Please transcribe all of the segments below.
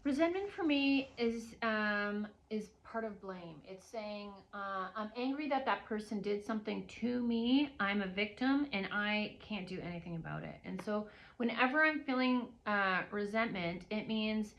Resentment for me is part of blame. It's saying I'm angry that that person did something to me. I'm a victim and I can't do anything about it. And so whenever I'm feeling resentment, it means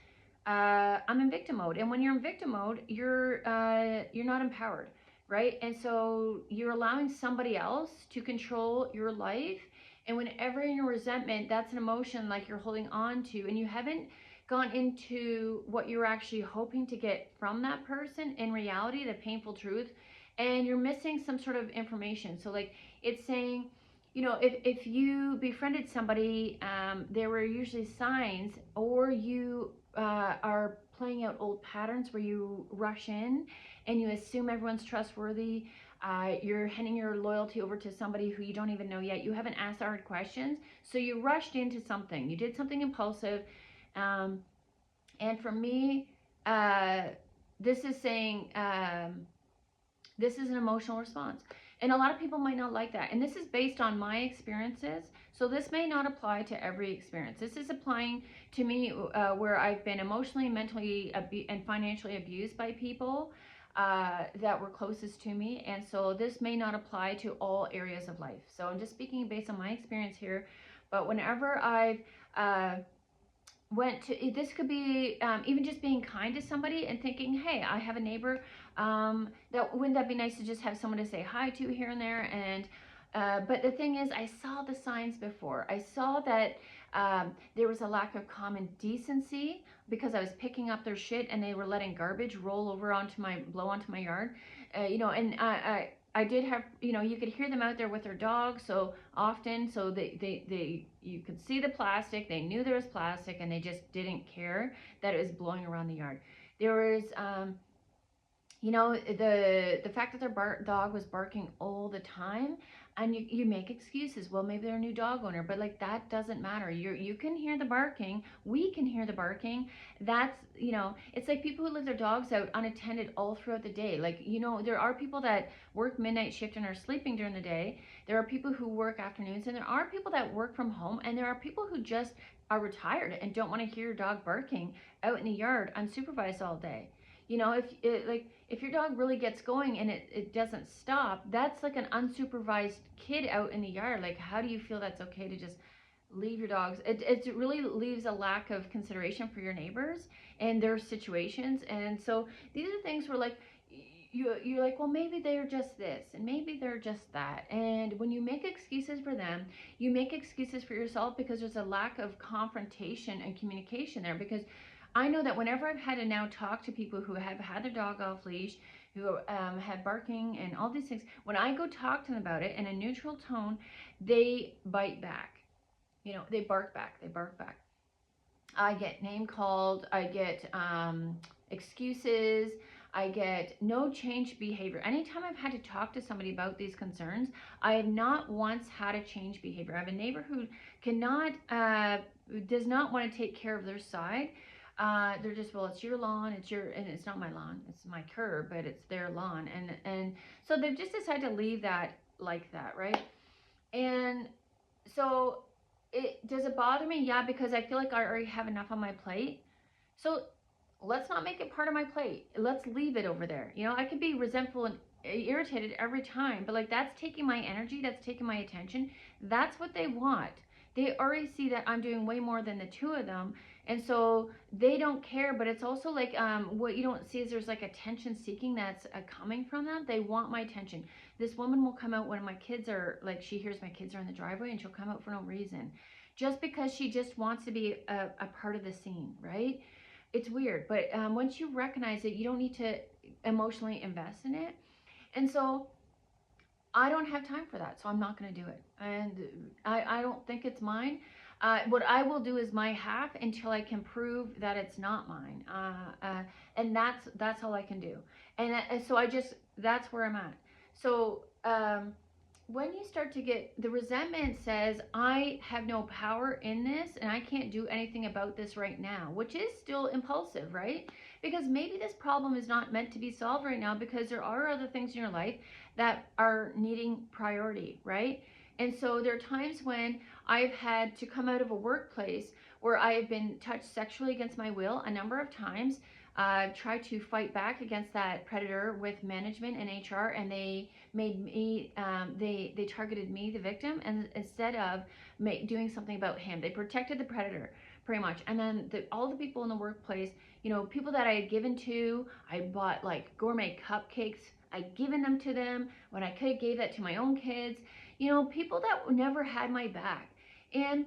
I'm in victim mode. And when you're in victim mode, you're not empowered, right? And so you're allowing somebody else to control your life. And whenever you're in resentment, that's an emotion like you're holding on to, and you haven't gone into what you're actually hoping to get from that person in reality, the painful truth, and you're missing some sort of information. So like it's saying, if you befriended somebody, there were usually signs, or you are playing out old patterns where you rush in and you assume everyone's trustworthy. You're handing your loyalty over to somebody who you don't even know yet. You haven't asked hard questions, so you rushed into something. You did something impulsive. um, and for me, uh, this is saying, this is an emotional response. And a lot of people might not like that. And this is based on my experiences. So this may not apply to every experience. This is applying to me where I've been emotionally, mentally, and financially abused by people that were closest to me. And so this may not apply to all areas of life. So I'm just speaking based on my experience here. But whenever I've went to, this could be even just being kind to somebody and thinking, hey, I have a neighbor, that wouldn't that be nice to just have someone to say hi to here and there. And but the thing is, I saw the signs before. I saw that there was a lack of common decency because I was picking up their shit and they were letting garbage blow onto my yard. And I did have, you could hear them out there with their dogs so often. So you could see the plastic. They knew there was plastic and they just didn't care that it was blowing around the yard. There was, the fact that their dog was barking all the time, and you make excuses. Well, maybe they're a new dog owner, but like that doesn't matter. You can hear the barking. We can hear the barking. That's, it's like people who let their dogs out unattended all throughout the day. Like, there are people that work midnight shift and are sleeping during the day. There are people who work afternoons, and there are people that work from home, and there are people who just are retired and don't want to hear your dog barking out in the yard unsupervised all day. If your dog really gets going and it doesn't stop, that's like an unsupervised kid out in the yard. Like, how do you feel that's okay to just leave your dogs? It really leaves a lack of consideration for your neighbors and their situations. And so these are things where like you're like, well, maybe they're just this and maybe they're just that. And when you make excuses for them, you make excuses for yourself, because there's a lack of confrontation and communication there. Because I know that whenever I've had to now talk to people who have had their dog off leash, who had barking and all these things, when I go talk to them about it in a neutral tone, they bite back. They bark back. They bark back. I get name called. I get excuses. I get no change behavior. Anytime I've had to talk to somebody about these concerns, I have not once had a change behavior. I have a neighbor who does not want to take care of their side. They're just, well, it's your lawn, and it's not my lawn, it's my curb, but it's their lawn, and so they've just decided to leave that like that, right? And so does it bother me? Yeah, because I feel like I already have enough on my plate. So let's not make it part of my plate. Let's leave it over there. I could be resentful and irritated every time, but like that's taking my energy, that's taking my attention. That's what they want. They already see that I'm doing way more than the two of them, and so they don't care. But it's also like what you don't see is there's like attention seeking that's coming from them. They want my attention. This woman will come out when my kids are like, she hears my kids are in the driveway, and she'll come out for no reason, just because she just wants to be a part of the scene, right? It's weird, but once you recognize it, you don't need to emotionally invest in it. And so I don't have time for that, so I'm not going to do it. And I don't think it's mine. What I will do is my half until I can prove that it's not mine. And that's all I can do. And so that's where I'm at. So when you start to get, the resentment says, I have no power in this and I can't do anything about this right now, which is still impulsive, right? Because maybe this problem is not meant to be solved right now, because there are other things in your life that are needing priority, right? And so there are times when I've had to come out of a workplace where I have been touched sexually against my will a number of times. Tried to fight back against that predator with management and HR, and they made me, they targeted me, the victim, and instead of doing something about him, they protected the predator pretty much. And then all the people in the workplace, you know, people that I had given to, I bought like gourmet cupcakes. I'd given them to them when I could have gave that to my own kids. You know, people that never had my back. And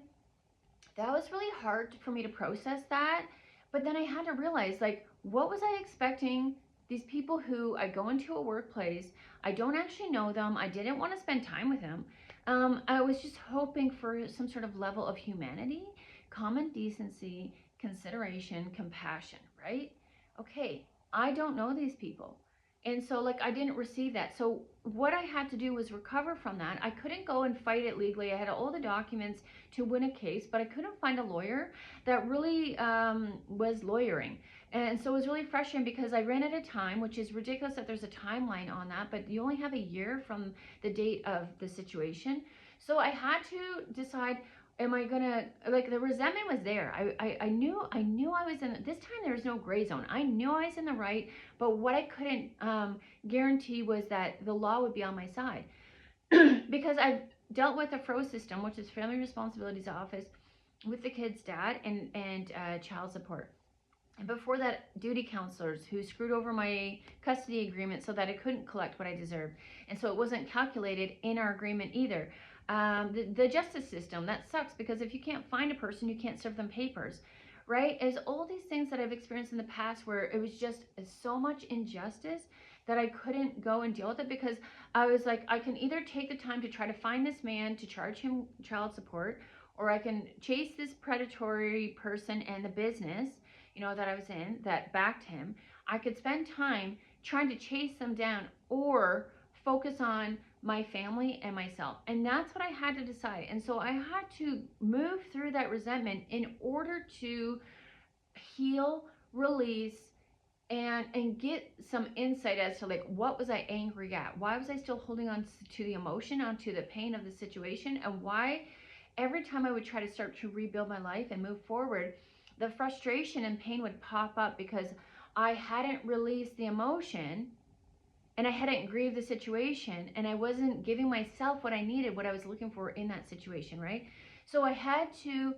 that was really hard for me to process that. But then I had to realize, like, what was I expecting these people who I go into a workplace, I don't actually know them, I didn't want to spend time with them. I was just hoping for some sort of level of humanity, common decency, consideration, compassion, right? Okay, I don't know these people. And so, like, I didn't receive that. So what I had to do was recover from that. I couldn't go and fight it legally. I had all the documents to win a case, but I couldn't find a lawyer that really was lawyering. And so it was really frustrating because I ran out of time, which is ridiculous that there's a timeline on that, but you only have a year from the date of the situation. So I had to decide, am I gonna, like, the resentment was there. I knew I was in, this time there was no gray zone. I knew I was in the right, but what I couldn't guarantee was that the law would be on my side. Because I've dealt with the FRO system, which is Family Responsibilities Office, with the kid's dad and child support. And before that, duty counselors who screwed over my custody agreement so that I couldn't collect what I deserved. And so it wasn't calculated in our agreement either. The justice system, that sucks, because if you can't find a person, you can't serve them papers, right? As all these things that I've experienced in the past where it was just so much injustice that I couldn't go and deal with it, because I was like, I can either take the time to try to find this man to charge him child support, or I can chase this predatory person and the business, you know, that I was in that backed him. I could spend time trying to chase them down, or focus on my family and myself. And that's what I had to decide. And so I had to move through that resentment in order to heal, release, and get some insight as to, like, what was I angry at? Why was I still holding on to the emotion, onto the pain of the situation? And why every time I would try to start to rebuild my life and move forward, the frustration and pain would pop up because I hadn't released the emotion and I hadn't grieved the situation, and I wasn't giving myself what I needed, what I was looking for in that situation, right? So I had to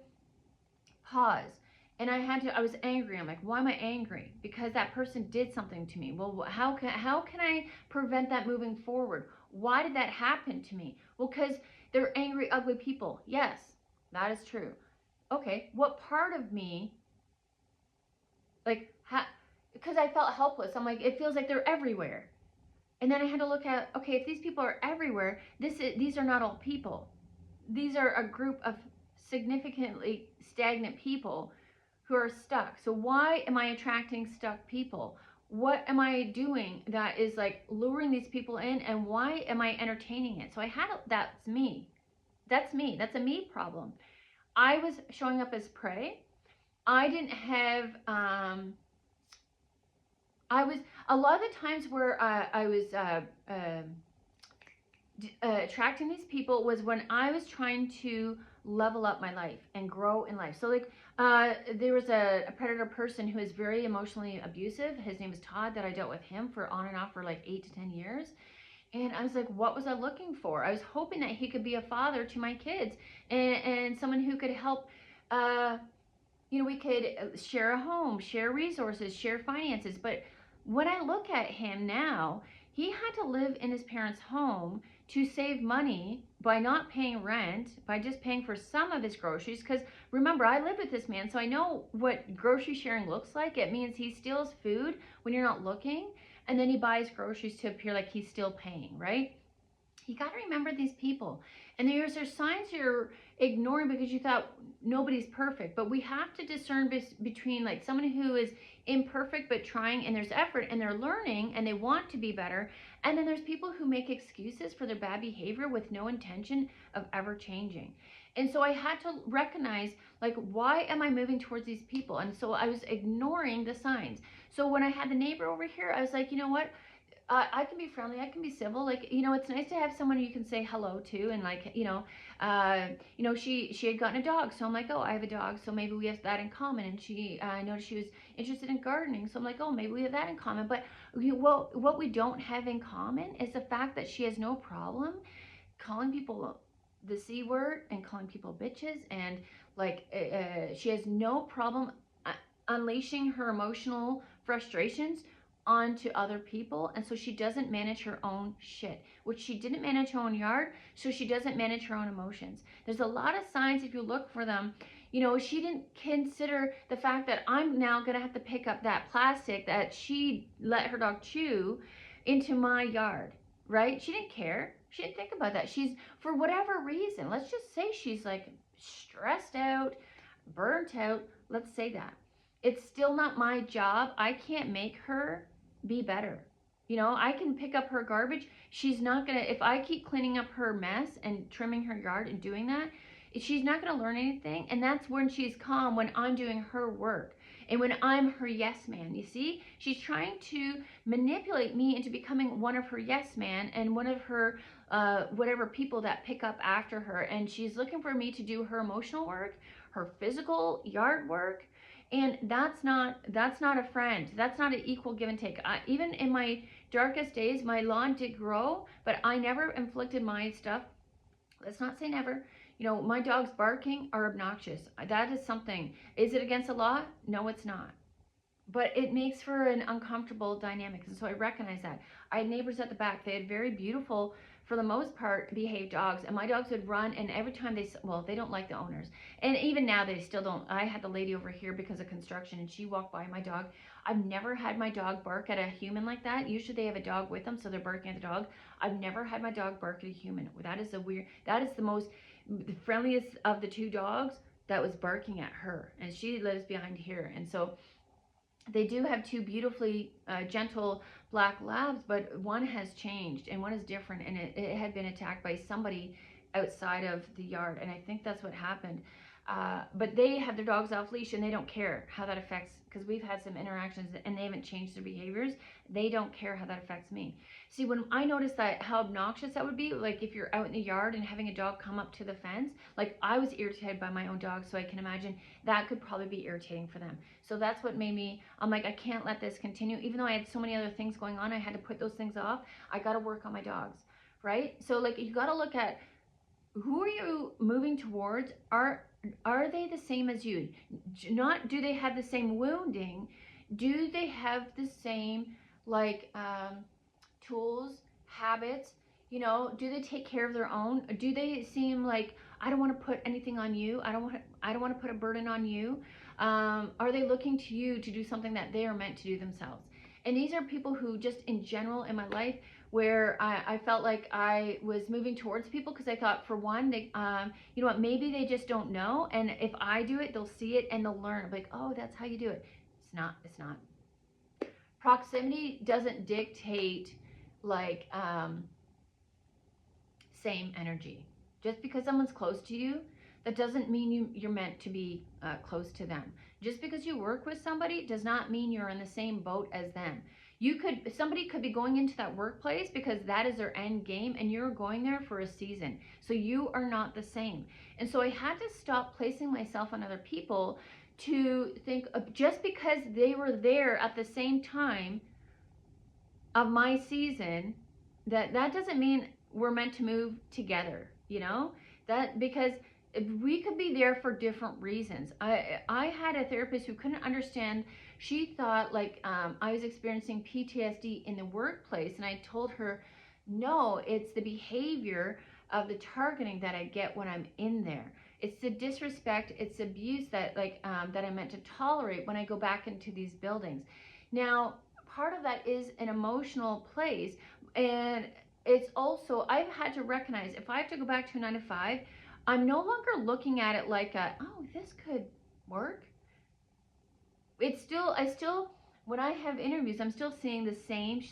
pause, and I was angry. I'm like, why am I angry? Because that person did something to me. Well, how can I prevent that moving forward? Why did that happen to me? Well, because they're angry, ugly people. Yes, that is true. Okay, what part of me, like, because I felt helpless. I'm like, it feels like they're everywhere. And then I had to look at, okay, if these people are everywhere, these are not all people. These are a group of significantly stagnant people who are stuck. So why am I attracting stuck people? What am I doing that is, like, luring these people in, and why am I entertaining it? So that's me. That's me. That's a me problem. I was showing up as prey. I didn't have, I was, a lot of the times where I was attracting these people was when I was trying to level up my life and grow in life. So, like, there was a predator person who is very emotionally abusive. His name is Todd, that I dealt with him for on and off for like 8 to 10 years. And I was like, what was I looking for? I was hoping that he could be a father to my kids, and someone who could help, you know, we could share a home, share resources, share finances. But when I look at him now, he had to live in his parents' home to save money by not paying rent, by just paying for some of his groceries. Because remember, I lived with this man, so I know what grocery sharing looks like. It means he steals food when you're not looking, and then he buys groceries to appear like he's still paying, right? You got to remember these people. And there's signs you're ignoring because you thought nobody's perfect. But we have to discern between, like, someone who is imperfect but trying, and there's effort, and they're learning, and they want to be better. And then there's people who make excuses for their bad behavior with no intention of ever changing. And so I had to recognize, like, why am I moving towards these people? And so I was ignoring the signs. So when I had the neighbor over here, I was like, you know what? I can be friendly, I can be civil. Like, you know, it's nice to have someone you can say hello to, and like, she had gotten a dog, so I'm like, oh, I have a dog, so maybe we have that in common. And she, I noticed she was interested in gardening, so I'm like, oh, maybe we have that in common. But what we don't have in common is the fact that she has no problem calling people the C word and calling people bitches, and like she has no problem uh, unleashing her emotional frustrations onto other people. And so she doesn't manage her own shit, which she didn't manage her own yard, so she doesn't manage her own emotions. There's a lot of signs, if you look for them. You know, she didn't consider the fact that I'm now gonna have to pick up that plastic that she let her dog chew into my yard, right? She didn't care. She didn't think about that. She's, for whatever reason, let's just say she's like stressed out, burnt out. Let's say that. It's still not my job. I can't make her be better. You know, I can pick up her garbage. She's not going to, if I keep cleaning up her mess and trimming her yard and doing that, she's not going to learn anything. And that's when she's calm, when I'm doing her work and when I'm her yes man. You see, she's trying to manipulate me into becoming one of her yes man and one of her whatever people that pick up after her. And she's looking for me to do her emotional work, her physical yard work. And that's not a friend. That's not an equal give and take. Even in my darkest days, my lawn did grow, but I never inflicted my stuff. Let's not say never. You know, my dogs barking are obnoxious. That is something. Is it against the law? No, it's not. But it makes for an uncomfortable dynamic. And so I recognize that. I had neighbors at the back. They had very beautiful, for the most part, behaved dogs. And my dogs would run, and every time they don't like the owners. And even now they still don't. I had the lady over here because of construction, and she walked by my dog. I've never had my dog bark at a human like that. Usually they have a dog with them, so they're barking at the dog. I've never had my dog bark at a human. That is the friendliest of the two dogs that was barking at her. And she lives behind here. And so they do have two beautifully gentle black labs, but one has changed and one is different, and it had been attacked by somebody outside of the yard, and I think that's what happened. But they have their dogs off leash, and they don't care how that affects, because we've had some interactions and they haven't changed their behaviors. They don't care how that affects me. See, when I noticed that, how obnoxious that would be, like if you're out in the yard and having a dog come up to the fence, like I was irritated by my own dog, so I can imagine that could probably be irritating for them. So that's what made me, I'm like, I can't let this continue. Even though I had so many other things going on, I had to put those things off. I got to work on my dogs, right? So like, you got to look at, who are you moving towards? Are they the same as you? Not, do they have the same wounding? Do they have the same like tools, habits? You know, do they take care of their own? Do they seem like, I don't want to put anything on you. I don't want to put a burden on you. Are they looking to you to do something that they are meant to do themselves? And these are people who, just in general in my life, where I felt like I was moving towards people, because I thought, for one, they, you know what, maybe they just don't know, and if I do it, they'll see it and they'll learn. Like, oh, that's how you do it. It's not. Proximity doesn't dictate like same energy. Just because someone's close to you, that doesn't mean you're meant to be close to them. Just because you work with somebody does not mean you're in the same boat as them. Somebody could be going into that workplace because that is their end game, and you're going there for a season. So you are not the same. And so I had to stop placing myself on other people to think of, just because they were there at the same time of my season, that doesn't mean we're meant to move together, you know? That, because we could be there for different reasons. I had a therapist who couldn't understand. She thought like I was experiencing PTSD in the workplace, and I told her, no, it's the behavior of the targeting that I get when I'm in there. It's the disrespect, it's abuse that that I'm meant to tolerate when I go back into these buildings. Now, part of that is an emotional place, and it's also, I've had to recognize, if I have to go back to a 9-to-5, I'm no longer looking at it like oh, this could work. It's still, when I have interviews, I'm still seeing the same,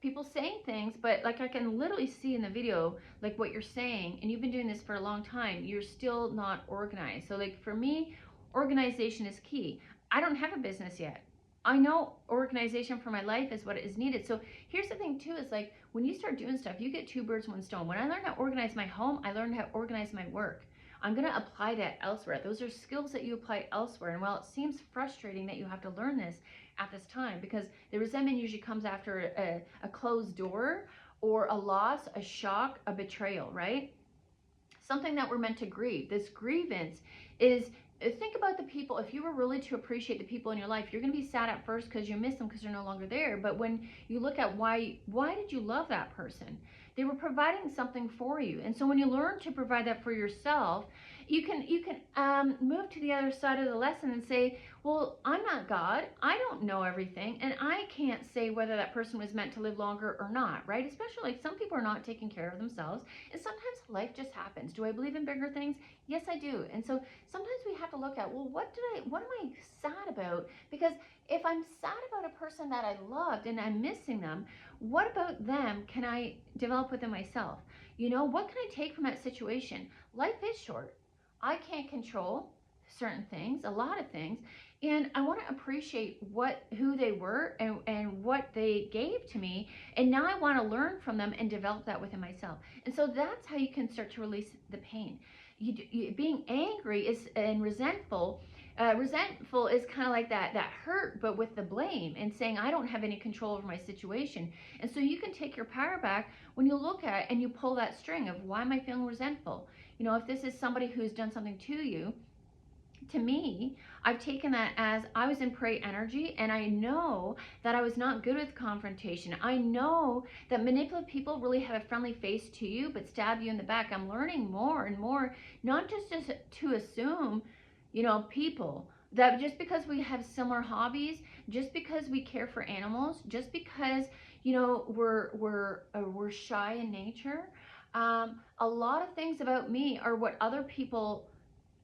people saying things, but like I can literally see in the video, like what you're saying, and you've been doing this for a long time, you're still not organized. So like for me, organization is key. I don't have a business yet. I know organization for my life is what is needed. So here's the thing too, is like when you start doing stuff, you get two birds, one stone. When I learned how to organize my home, I learned how to organize my work. I'm going to apply that elsewhere. Those are skills that you apply elsewhere. And while it seems frustrating that you have to learn this at this time, because the resentment usually comes after a closed door or a loss, a shock, a betrayal, right? Something that we're meant to grieve. This grievance is, think about the people. If you were really to appreciate the people in your life, you're going to be sad at first because you miss them because they're no longer there. But when you look at why did you love that person? They were providing something for you. And so when you learn to provide that for yourself, you can move to the other side of the lesson and say, well, I'm not God. I don't know everything, and I can't say whether that person was meant to live longer or not, right? Especially like some people are not taking care of themselves, and sometimes life just happens. Do I believe in bigger things? Yes, I do. And so sometimes we have to look at, well, what am I sad about? Because if I'm sad about a person that I loved and I'm missing them, what about them can I develop within myself? You know, what can I take from that situation? Life is short. I can't control certain things, a lot of things, and I want to appreciate who they were and what they gave to me, and now I want to learn from them and develop that within myself. And so that's how you can start to release the pain. Being angry is and resentful. Resentful is kind of like that hurt, but with the blame and saying I don't have any control over my situation. And so you can take your power back when you look at and you pull that string of why am I feeling resentful? You know, if this is somebody who's done something to you, to me, I've taken that as I was in prey energy, and I know that I was not good with confrontation. I know that manipulative people really have a friendly face to you, but stab you in the back. I'm learning more and more, not just to assume, you know, people that just because we have similar hobbies, just because we care for animals, just because, you know, we're shy in nature. A lot of things about me are what other people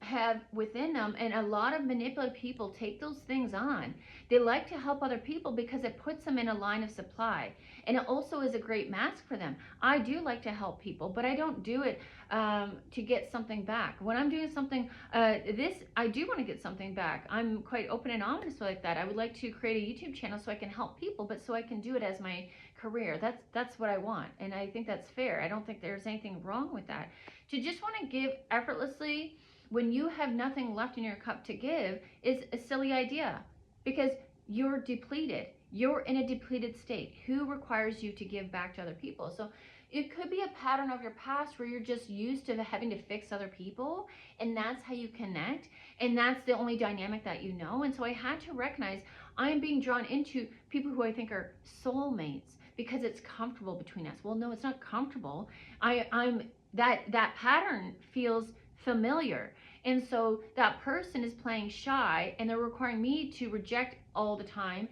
have within them, and a lot of manipulative people take those things on. They like to help other people because it puts them in a line of supply, and it also is a great mask for them. I do like to help people, but I don't do it to get something back. When I'm doing something I do want to get something back. I'm quite open and honest like that. I would like to create a YouTube channel so I can help people, but so I can do it as my career. That's what I want, and I think that's fair. I don't think there's anything wrong with that. To just want to give effortlessly when you have nothing left in your cup to give is a silly idea, because you're depleted. You're in a depleted state. Who requires you to give back to other people? So it could be a pattern of your past where you're just used to having to fix other people, and that's how you connect, and that's the only dynamic that you know. And so I had to recognize I am being drawn into people who I think are soulmates because it's comfortable between us. Well, no, it's not comfortable. I'm that pattern feels familiar. And so that person is playing shy, and they're requiring me to reject all the time.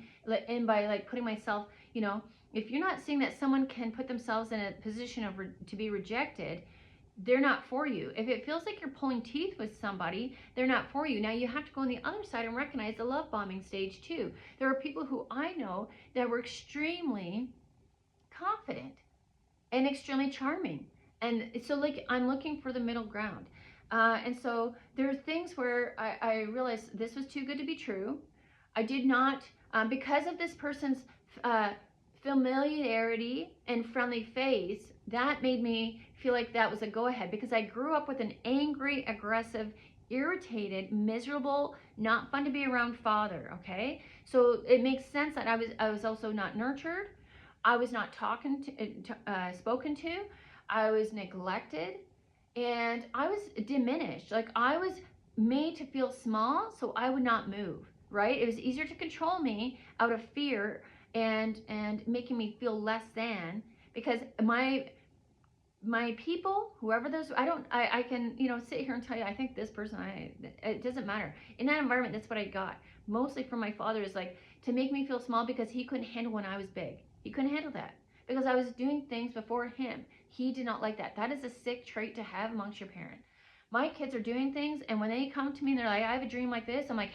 And by like putting myself, you know, if you're not seeing that someone can put themselves in a position of to be rejected, they're not for you. If it feels like you're pulling teeth with somebody, they're not for you. Now you have to go on the other side and recognize the love bombing stage too. There are people who I know that were extremely confident and extremely charming. And so like I'm looking for the middle ground. And so there are things where I realized this was too good to be true. I did not, because of this person's familiarity and friendly face, that made me feel like that was a go-ahead, because I grew up with an angry, aggressive, irritated, miserable, not fun to be around father, okay? So it makes sense that I was also not nurtured. I was not spoken to. I was neglected. And I was diminished. Like I was made to feel small, so I would not move, right? It was easier to control me out of fear and making me feel less than, because my people, whoever those, I can, you know, sit here and tell you, I think this person, it doesn't matter. In that environment, that's what I got. Mostly from my father, is like to make me feel small because he couldn't handle when I was big. He couldn't handle that because I was doing things before him. He did not like that. That is a sick trait to have amongst your parent. My kids are doing things, and when they come to me and they're like, I have a dream like this, I'm like,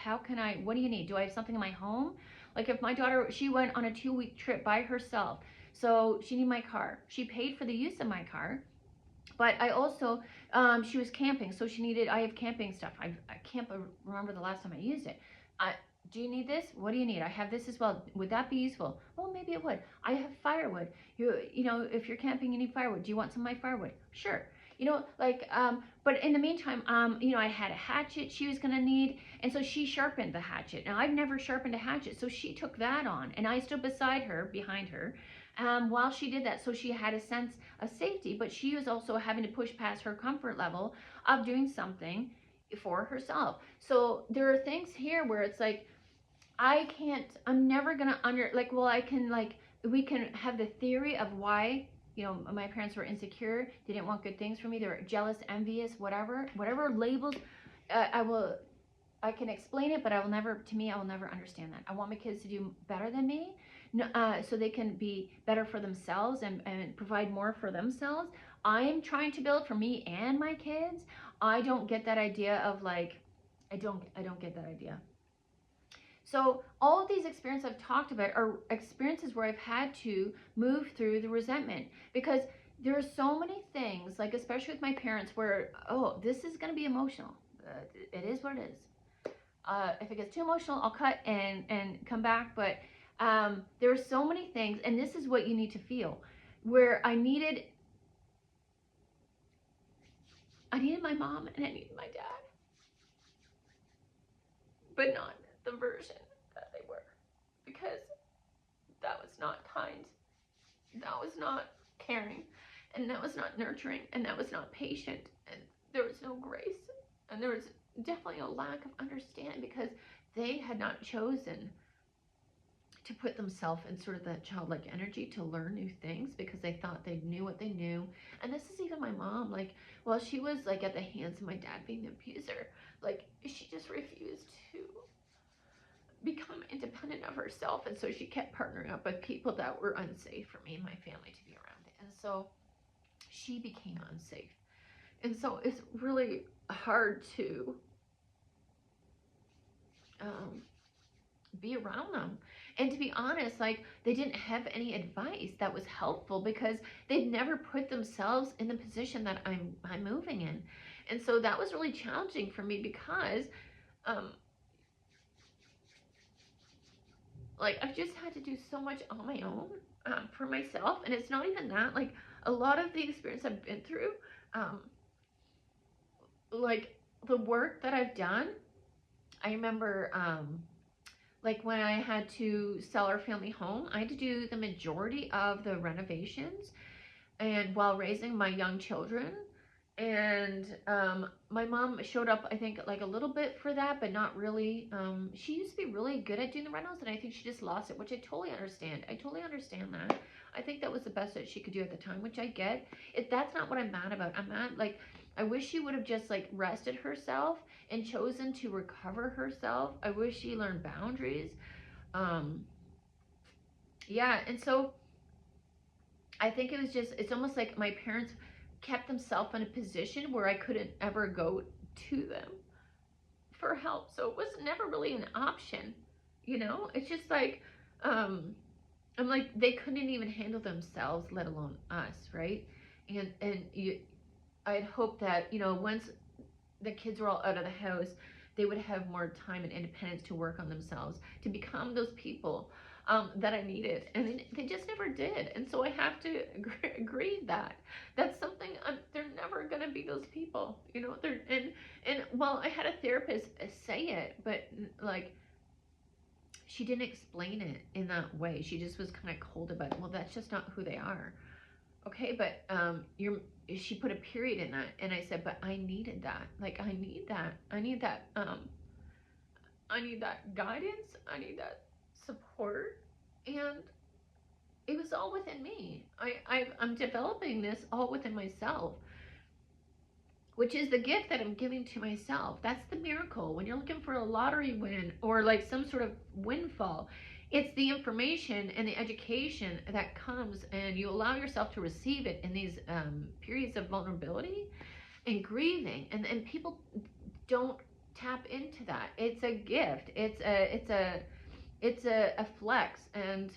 what do you need? Do I have something in my home? Like if my daughter, she went on a 2-week trip by herself, so she needed my car. She paid for the use of my car, but I also, she was camping, so I have camping stuff. I can't remember the last time I used it. Do you need this? What do you need? I have this as well. Would that be useful? Well, maybe it would. I have firewood. You know, if you're camping, you need firewood. Do you want some of my firewood? Sure. You know, like, but in the meantime, you know, I had a hatchet she was gonna need, and so she sharpened the hatchet. Now I've never sharpened a hatchet, so she took that on, and I stood beside her, behind her, while she did that. So she had a sense of safety, but she was also having to push past her comfort level of doing something for herself. So there are things here where it's like, I'm never gonna like, well, I can, like, we can have the theory of why, you know, my parents were insecure, they didn't want good things for me, they were jealous, envious, whatever labels, I can explain it, but I will never, to me, I will never understand that. I want my kids to do better than me, so they can be better for themselves and provide more for themselves. I'm trying to build for me and my kids. I don't get that idea of, like, I don't get that idea. So all of these experiences I've talked about are experiences where I've had to move through the resentment, because there are so many things, like especially with my parents, where, oh, this is going to be emotional. It is what it is. If it gets too emotional, I'll cut and come back. But there are so many things, and this is what you need to feel, where I needed my mom and I needed my dad, but not the version that they were, because that was not kind, that was not caring, and that was not nurturing, and that was not patient, and there was no grace, and there was definitely a lack of understanding, because they had not chosen to put themselves in sort of that childlike energy to learn new things, because they thought they knew what they knew. And this is even my mom, like, while she was, like, at the hands of my dad being the abuser, like, she just refused to become independent of herself, and so she kept partnering up with people that were unsafe for me and my family to be around. And so she became unsafe, and so it's really hard to be around them. And to be honest, like, they didn't have any advice that was helpful, because they'd never put themselves in the position that I'm moving in. And so that was really challenging for me, because like, I've just had to do so much on my own for myself. And it's not even that, like, a lot of the experience I've been through, like, the work that I've done, I remember, like, when I had to sell our family home, I had to do the majority of the renovations, and while raising my young children. And my mom showed up, I think, like, a little bit for that, but not really. She used to be really good at doing the rentals, and I think she just lost it, which I totally understand. I totally understand that. I think that was the best that she could do at the time, which I get. That's not what I'm mad about. I'm mad, like, I wish she would have just, like, rested herself and chosen to recover herself. I wish she learned boundaries. Yeah, and so I think it was just, it's almost like my parents kept themselves in a position where I couldn't ever go to them for help. So it was never really an option, you know? It's just like, I'm like, they couldn't even handle themselves, let alone us, right? And I'd hope that, you know, once the kids were all out of the house, they would have more time and independence to work on themselves, to become those people that I needed, and they just never did. And so I have to grieve that. That's something, they're never gonna be those people, you know. They're and well, I had a therapist say it, but, like, she didn't explain it in that way. She just was kind of cold about it. Well, that's just not who they are. Okay, but she put a period in that, and I said, but I needed that. Like, I need that. I need that guidance. I need that support. And it was all within me. I'm developing this all within myself, which is the gift that I'm giving to myself. That's the miracle. When you're looking for a lottery win, or like some sort of windfall, it's the information and the education that comes, and you allow yourself to receive it in these periods of vulnerability and grieving. And people don't tap into that. It's a gift. It's a flex. And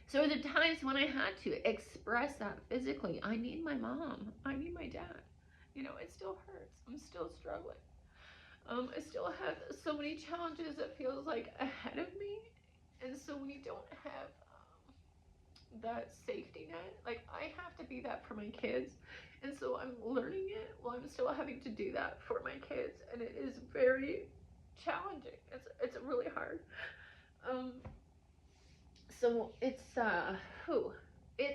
so the times when I had to express that physically, I need my mom, I need my dad, you know, it still hurts, I'm still struggling. I still have so many challenges that feels like ahead of me, and so we don't have that safety net. Like, I have to be that for my kids, and so I'm learning it while I'm still having to do that for my kids, and it is very challenging. It's really hard. Um, so it's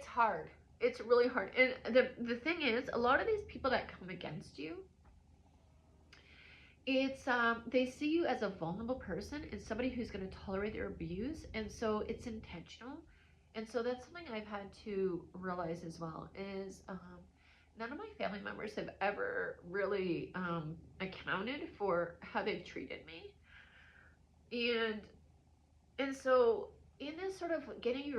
hard. It's really hard. And the thing is, a lot of these people that come against you, it's they see you as a vulnerable person and somebody who's going to tolerate their abuse, and so it's intentional. And so that's something I've had to realize as well is none of my family members have ever really accounted for how they've treated me, and so in this sort of getting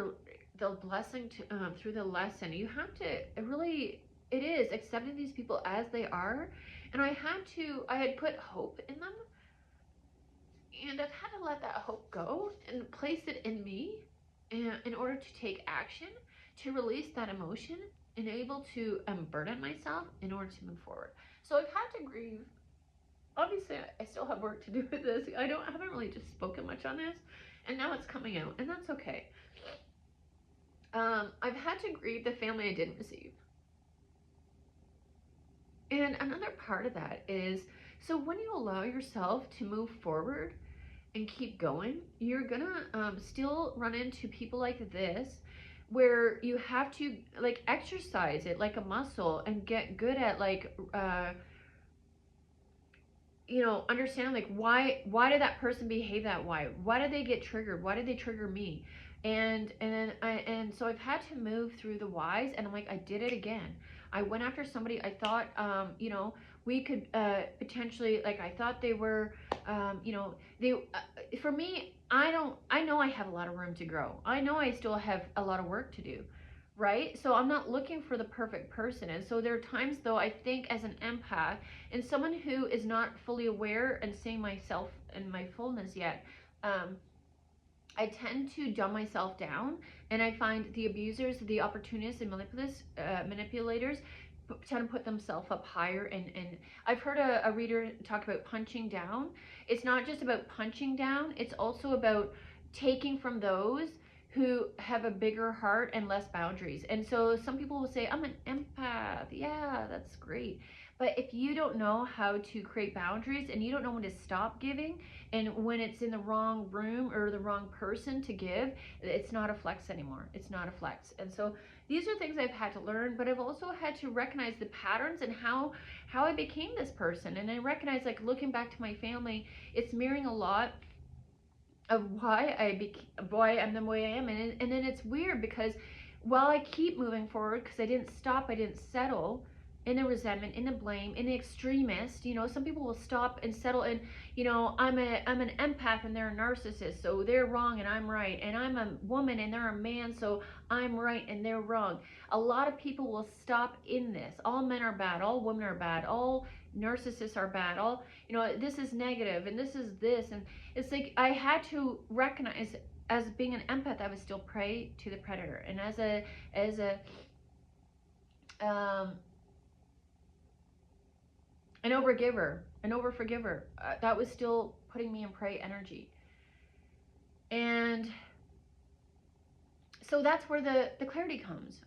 the blessing to, through the lesson, you have to really, it is accepting these people as they are. And I had put hope in them, and I've had to let that hope go and place it in me in order to take action, to release that emotion, and able to unburden myself in order to move forward. So I've had to grieve. Obviously, I still have work to do with this. Haven't really just spoken much on this, and now it's coming out, and that's okay. I've had to grieve the family I didn't receive. And another part of that is, so when you allow yourself to move forward and keep going, you're gonna still run into people like this, where you have to like exercise it like a muscle and get good at like understand like why did that person behave that way? Why did they get triggered? Why did they trigger me? And so I've had to move through the whys, and I'm like, I did it again. I went after somebody I thought we could potentially, like, I thought they were they for me, I know I have a lot of room to grow. I know I still have a lot of work to do, right? So I'm not looking for the perfect person. And so there are times, though, I think as an empath and someone who is not fully aware and seeing myself in my fullness yet, I tend to dumb myself down, and I find the abusers, the opportunists, and manipulators tend to put themselves up higher. And I've heard a reader talk about punching down. It's not just about punching down, it's also about taking from those who have a bigger heart and less boundaries. And so some people will say, I'm an empath. Yeah, that's great. But if you don't know how to create boundaries, and you don't know when to stop giving, and when it's in the wrong room or the wrong person to give, it's not a flex anymore. It's not a flex. And so these are things I've had to learn, but I've also had to recognize the patterns and how I became this person. And I recognize, like, looking back to my family, it's mirroring a lot of why I'm the way I am. And then it's weird because while I keep moving forward, because I didn't stop, I didn't settle in the resentment, in the blame, in the extremist. Some people will stop and settle in, I'm an empath and they're a narcissist, so they're wrong and I'm right. And I'm a woman and they're a man, so I'm right and they're wrong. A lot of people will stop in this. All men are bad, all women are bad, all narcissists are bad, all, this is negative and this is this. And it's like I had to recognize, as being an empath, I was still prey to the predator. And as a an overgiver, an overforgiver, that was still putting me in prey energy. And so that's where the clarity comes.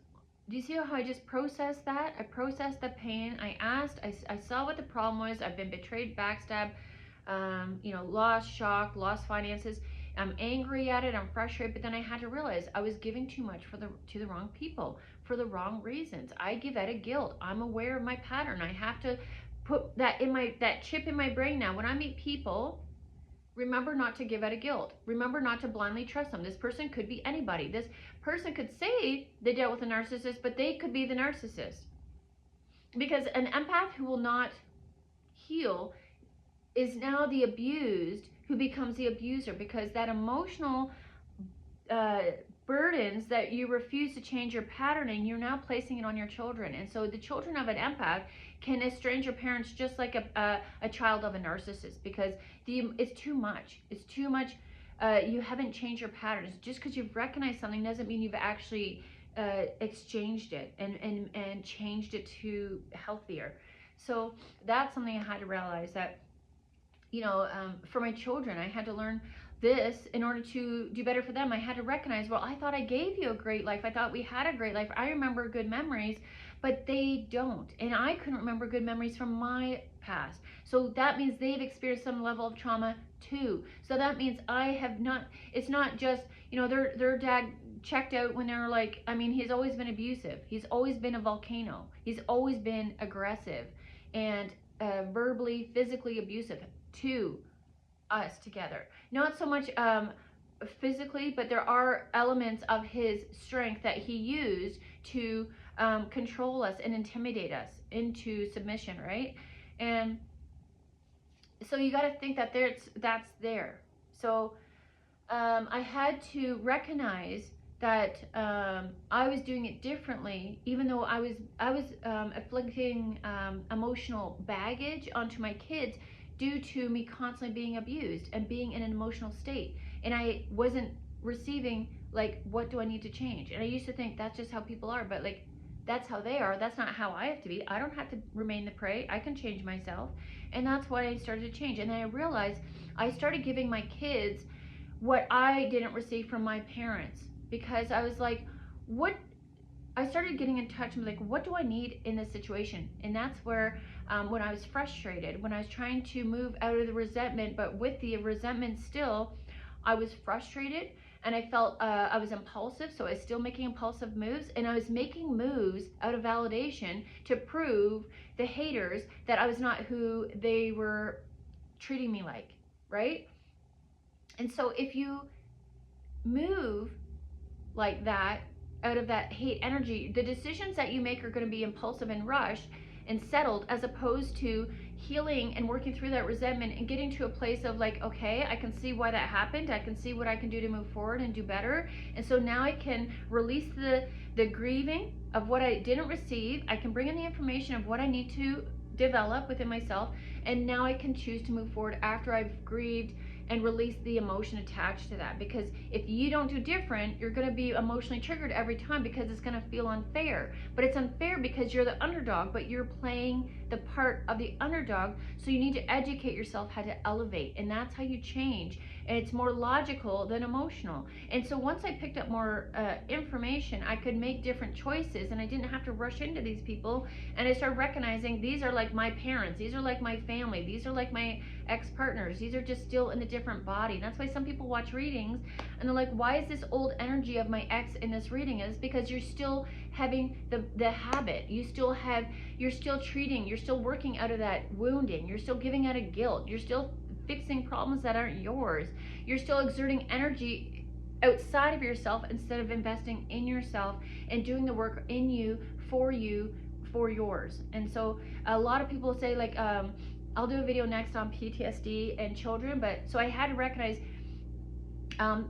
Do you see how I just processed that? I processed the pain. I asked, I saw what the problem was. I've been betrayed, backstabbed, lost, shocked, lost finances. I'm angry at it, I'm frustrated, but then I had to realize I was giving too much to the wrong people for the wrong reasons. I give out of guilt. I'm aware of my pattern. I have to put that chip in my brain now. When I meet people, remember not to give out of guilt. Remember not to blindly trust them. This person could be anybody. This person could say they dealt with a narcissist, but they could be the narcissist. Because an empath who will not heal is now the abused who becomes the abuser, because that emotional burdens that you refuse to change your patterning, you're now placing it on your children. And so the children of an empath can estrange your parents just like a child of a narcissist, because it's too much. It's too much. You haven't changed your patterns. Just because you've recognized something doesn't mean you've actually exchanged it and changed it to healthier. So that's something I had to realize, that for my children, I had to learn this in order to do better for them. I had to recognize, well, I thought I gave you a great life. I thought we had a great life. I remember good memories, but they don't. And I couldn't remember good memories from my past. So that means they've experienced some level of trauma too. So that means I have not, it's not just, their dad checked out when they were like, he's always been abusive. He's always been a volcano. He's always been aggressive and verbally, physically abusive to us together. Not so much physically, but there are elements of his strength that he used to control us and intimidate us into submission, right? And so you got to think that that's there. So I had to recognize that I was doing it differently, even though I was afflicting emotional baggage onto my kids due to me constantly being abused and being in an emotional state, and I wasn't receiving, like, what do I need to change? And I used to think that's just how people are, but like, that's how they are. That's not how I have to be. I don't have to remain the prey. I can change myself. And that's why I started to change. And then I realized I started giving my kids what I didn't receive from my parents, because I was like, I started getting in touch and like, what do I need in this situation? And that's where when I was frustrated, when I was trying to move out of the resentment, but with the resentment still, I was frustrated and I felt I was impulsive. So I was still making impulsive moves, and I was making moves out of validation to prove the haters that I was not who they were treating me like, right? And so if you move like that, out of that hate energy, the decisions that you make are going to be impulsive and rushed and settled, as opposed to healing and working through that resentment and getting to a place of like, okay, I can see why that happened. I can see what I can do to move forward and do better. And so now I can release the grieving of what I didn't receive. I can bring in the information of what I need to develop within myself. And now I can choose to move forward after I've grieved and release the emotion attached to that. Because if you don't do different, you're going to be emotionally triggered every time, because it's going to feel unfair. But it's unfair because you're the underdog, but you're playing the part of the underdog. So you need to educate yourself how to elevate, and that's how you change. And it's more logical than emotional. And so once I picked up more information, I could make different choices, and I didn't have to rush into these people. And I started recognizing these are like my parents, these are like my family, these are like my ex-partners, these are just still in a different body. And that's why some people watch readings and they're like, why is this old energy of my ex in this reading? Is because you're still having the habit. You're still treating, you're still working out of that wounding, you're still giving out of guilt, you're still fixing problems that aren't yours, you're still exerting energy outside of yourself instead of investing in yourself and doing the work in you, for yours. And so a lot of people say like, I'll do a video next on PTSD and children, but so I had to recognize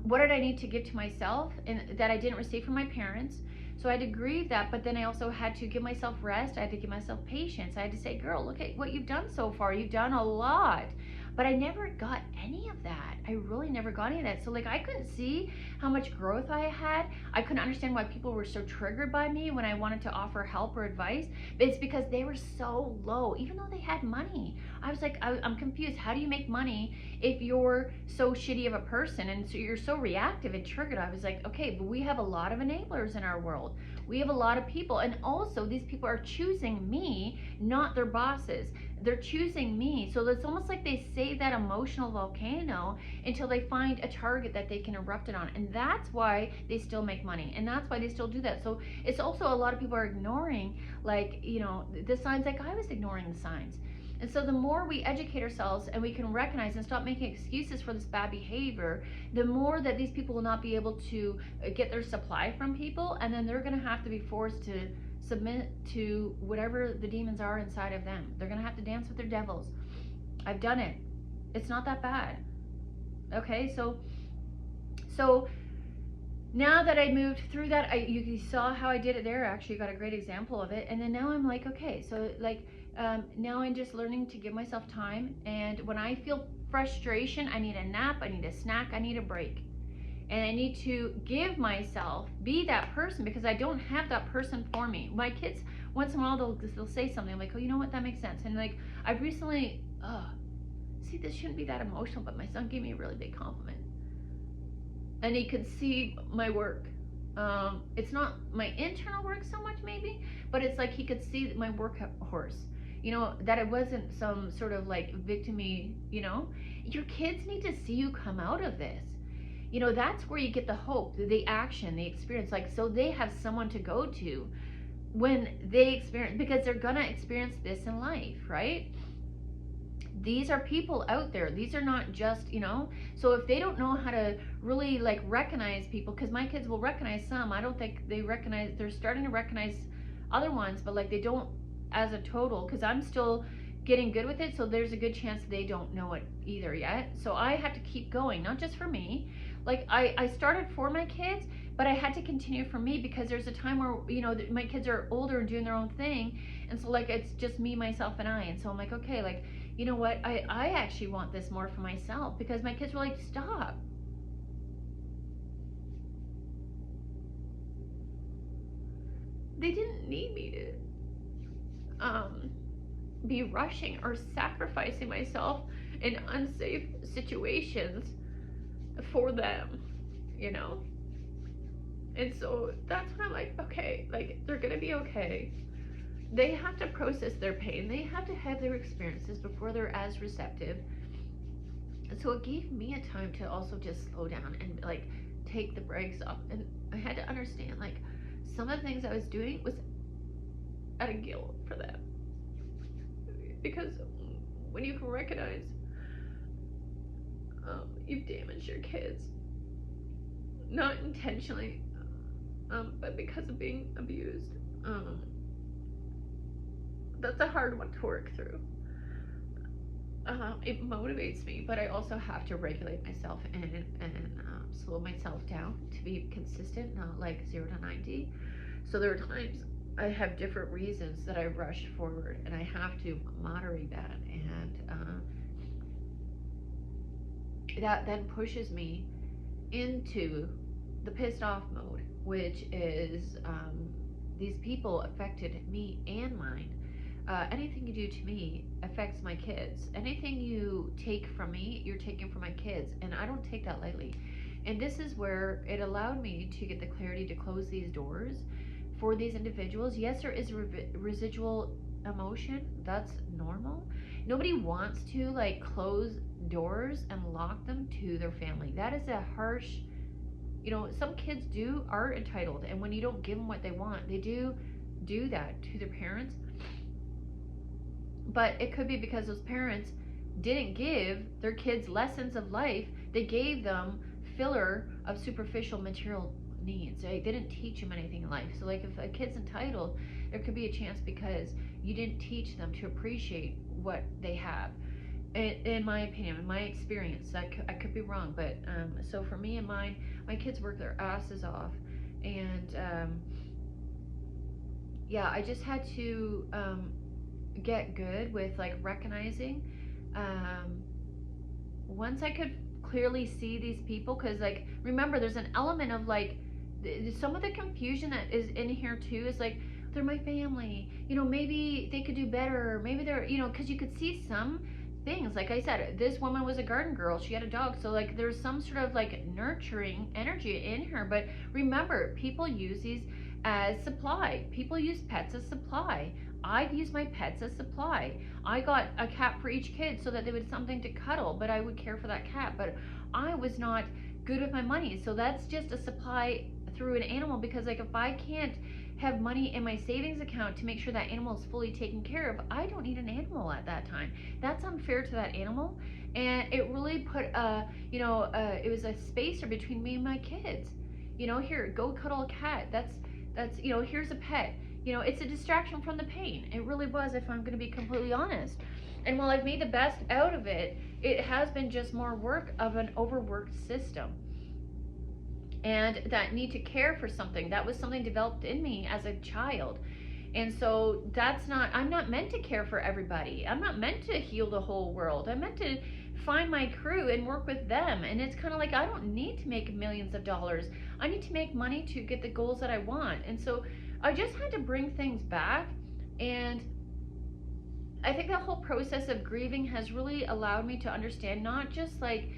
what did I need to give to myself and that I didn't receive from my parents. So I had to grieve that, but then I also had to give myself rest. I had to give myself patience. I had to say, girl, look at what you've done so far. You've done a lot. But I never got any of that. I really never got any of that. So like, I couldn't see how much growth I had. I couldn't understand why people were so triggered by me when I wanted to offer help or advice. But it's because they were so low, even though they had money. I was like, I'm confused. How do you make money if you're so shitty of a person? And so you're so reactive and triggered. I was like, okay, but we have a lot of enablers in our world. We have a lot of people. And also these people are choosing me, not their bosses. They're choosing me. So it's almost like they save that emotional volcano until they find a target that they can erupt it on. And that's why they still make money. And that's why they still do that. So it's also, a lot of people are ignoring, like, the signs, like I was ignoring the signs. And so the more we educate ourselves and we can recognize and stop making excuses for this bad behavior, the more that these people will not be able to get their supply from people. And then they're going to have to be forced to submit to whatever the demons are inside of them. They're going to have to dance with their devils. I've done it. It's not that bad. Okay, so now that I moved through that, you saw how I did it there. Actually, you got a great example of it. And then now I'm like, okay, so like now I'm just learning to give myself time. And when I feel frustration, I need a nap, I need a snack, I need a break. And I need to give myself, be that person, because I don't have that person for me. My kids, once in a while, they'll say something like, oh, you know what, that makes sense. And like, I've recently, see, this shouldn't be that emotional, but my son gave me a really big compliment. And he could see my work. It's not my internal work so much, maybe, but it's like he could see my work horse. You know, that it wasn't some sort of like victim-y, you know. Your kids need to see you come out of this. You know, that's where you get the hope, the action, the experience. Like, so they have someone to go to when they experience, because they're gonna experience this in life, right? These are people out there. These are not just, you know, so if they don't know how to really like recognize people, because my kids will recognize some, I don't think they recognize, they're starting to recognize other ones, but like they don't as a total, because I'm still getting good with it, so there's a good chance they don't know it either yet. So I have to keep going, not just for me. Like I started for my kids, but I had to continue for me, because there's a time where, you know, my kids are older and doing their own thing, and so like it's just me, myself, and I. And so I'm like, okay, like, you know what, I actually want this more for myself, because my kids were like, stop. They didn't need me to be rushing or sacrificing myself in unsafe situations for them, you know. And so that's when I'm like, okay, like, they're gonna be okay. They have to process their pain. They have to have their experiences before they're as receptive. So it gave me a time to also just slow down and like take the brakes off. And I had to understand, like, some of the things I was doing was out of guilt for them. Because when you can recognize you've damaged your kids, not intentionally, but because of being abused, that's a hard one to work through. It motivates me, but I also have to regulate myself and slow myself down to be consistent, not like 0 to 90. So there are times I have different reasons that I rush forward, and I have to moderate that, and that then pushes me into the pissed off mode, which is these people affected me and mine. Anything you do to me affects my kids. Anything you take from me, you're taking from my kids, and I don't take that lightly. And this is where it allowed me to get the clarity to close these doors for these individuals. Yes, there is residual emotion. That's normal. Nobody wants to like close doors and lock them to their family. That is a harsh, you know, some kids are entitled, and when you don't give them what they want, they do that to their parents. But it could be because those parents didn't give their kids lessons of life. They gave them filler of superficial material needs. They didn't teach them anything in life. So like if a kid's entitled, there could be a chance because you didn't teach them to appreciate what they have. In my opinion, in my experience, I could be wrong, but so for me and mine, my kids work their asses off, and yeah, I just had to get good with like recognizing once I could clearly see these people, because like, remember, there's an element of like some of the confusion that is in here too is like, they're my family, you know, maybe they could do better, maybe they're, you know, because you could see some things. Like I said, this woman was a garden girl, she had a dog, so like there's some sort of like nurturing energy in her. But remember, people use these as supply. People use pets as supply. I've used my pets as supply. I got a cat for each kid so that they would have something to cuddle, but I would care for that cat. But I was not good with my money, so that's just a supply through an animal. Because like, if I can't have money in my savings account to make sure that animal is fully taken care of, I don't need an animal at that time. That's unfair to that animal, and it really put it was a spacer between me and my kids. You know, here, go cuddle a cat. That's you know, here's a pet. You know, it's a distraction from the pain. It really was, if I'm going to be completely honest. And while I've made the best out of it, it has been just more work of an overworked system. And that need to care for something, that was something developed in me as a child. And so I'm not meant to care for everybody. I'm not meant to heal the whole world. I'm meant to find my crew and work with them. And it's kind of like, I don't need to make millions of dollars. I need to make money to get the goals that I want. And so I just had to bring things back. And I think the whole process of grieving has really allowed me to understand not just like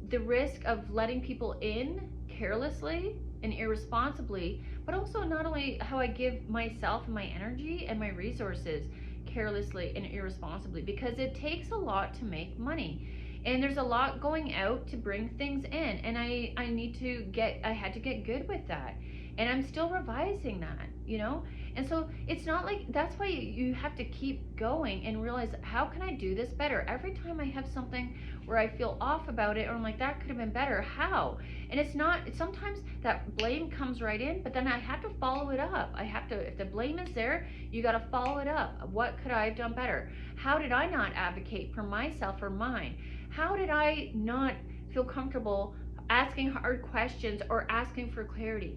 the risk of letting people in carelessly and irresponsibly, but also not only how I give myself and my energy and my resources carelessly and irresponsibly, because it takes a lot to make money. And there's a lot going out to bring things in, and I had to get good with that, and I'm still revising that, you know. And so it's not like, that's why you have to keep going and realize, how can I do this better? Every time I have something where I feel off about it, or I'm like, that could have been better, how? And it's not, sometimes that blame comes right in, but then I have to follow it up. I have to, if the blame is there, you got to follow it up. What could I have done better? How did I not advocate for myself or mine? How did I not feel comfortable asking hard questions or asking for clarity?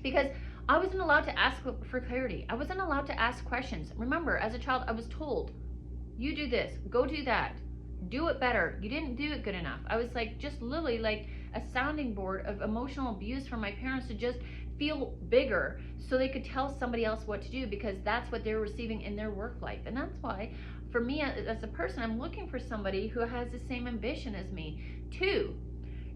Because I wasn't allowed to ask for clarity. I wasn't allowed to ask questions. Remember, as a child, I was told, you do this, go do that, do it better. You didn't do it good enough. I was like, just literally like a sounding board of emotional abuse from my parents to just feel bigger so they could tell somebody else what to do, because that's what they were receiving in their work life. And that's why, for me as a person, I'm looking for somebody who has the same ambition as me too.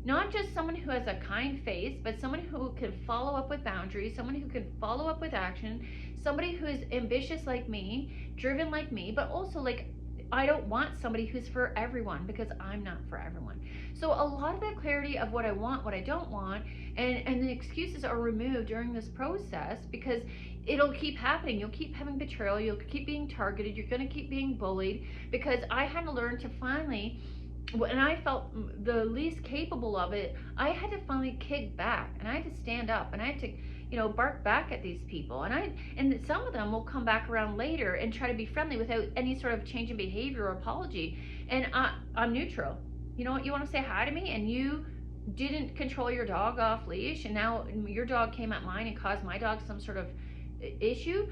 Not just someone who has a kind face, but someone who can follow up with boundaries, someone who can follow up with action, somebody who is ambitious like me, driven like me, but also like, I don't want somebody who's for everyone, because I'm not for everyone. So a lot of that clarity of what I want, what I don't want, and the excuses are removed during this process, because it'll keep happening. You'll keep having betrayal, you'll keep being targeted, you're going to keep being bullied, because I had to learn to finally, when I felt the least capable of it, I had to finally kick back, and I had to stand up, and I had to, bark back at these people. And some of them will come back around later and try to be friendly without any sort of change in behavior or apology. And I'm neutral. You know what? You want to say hi to me, and you didn't control your dog off leash, and now your dog came at mine and caused my dog some sort of issue.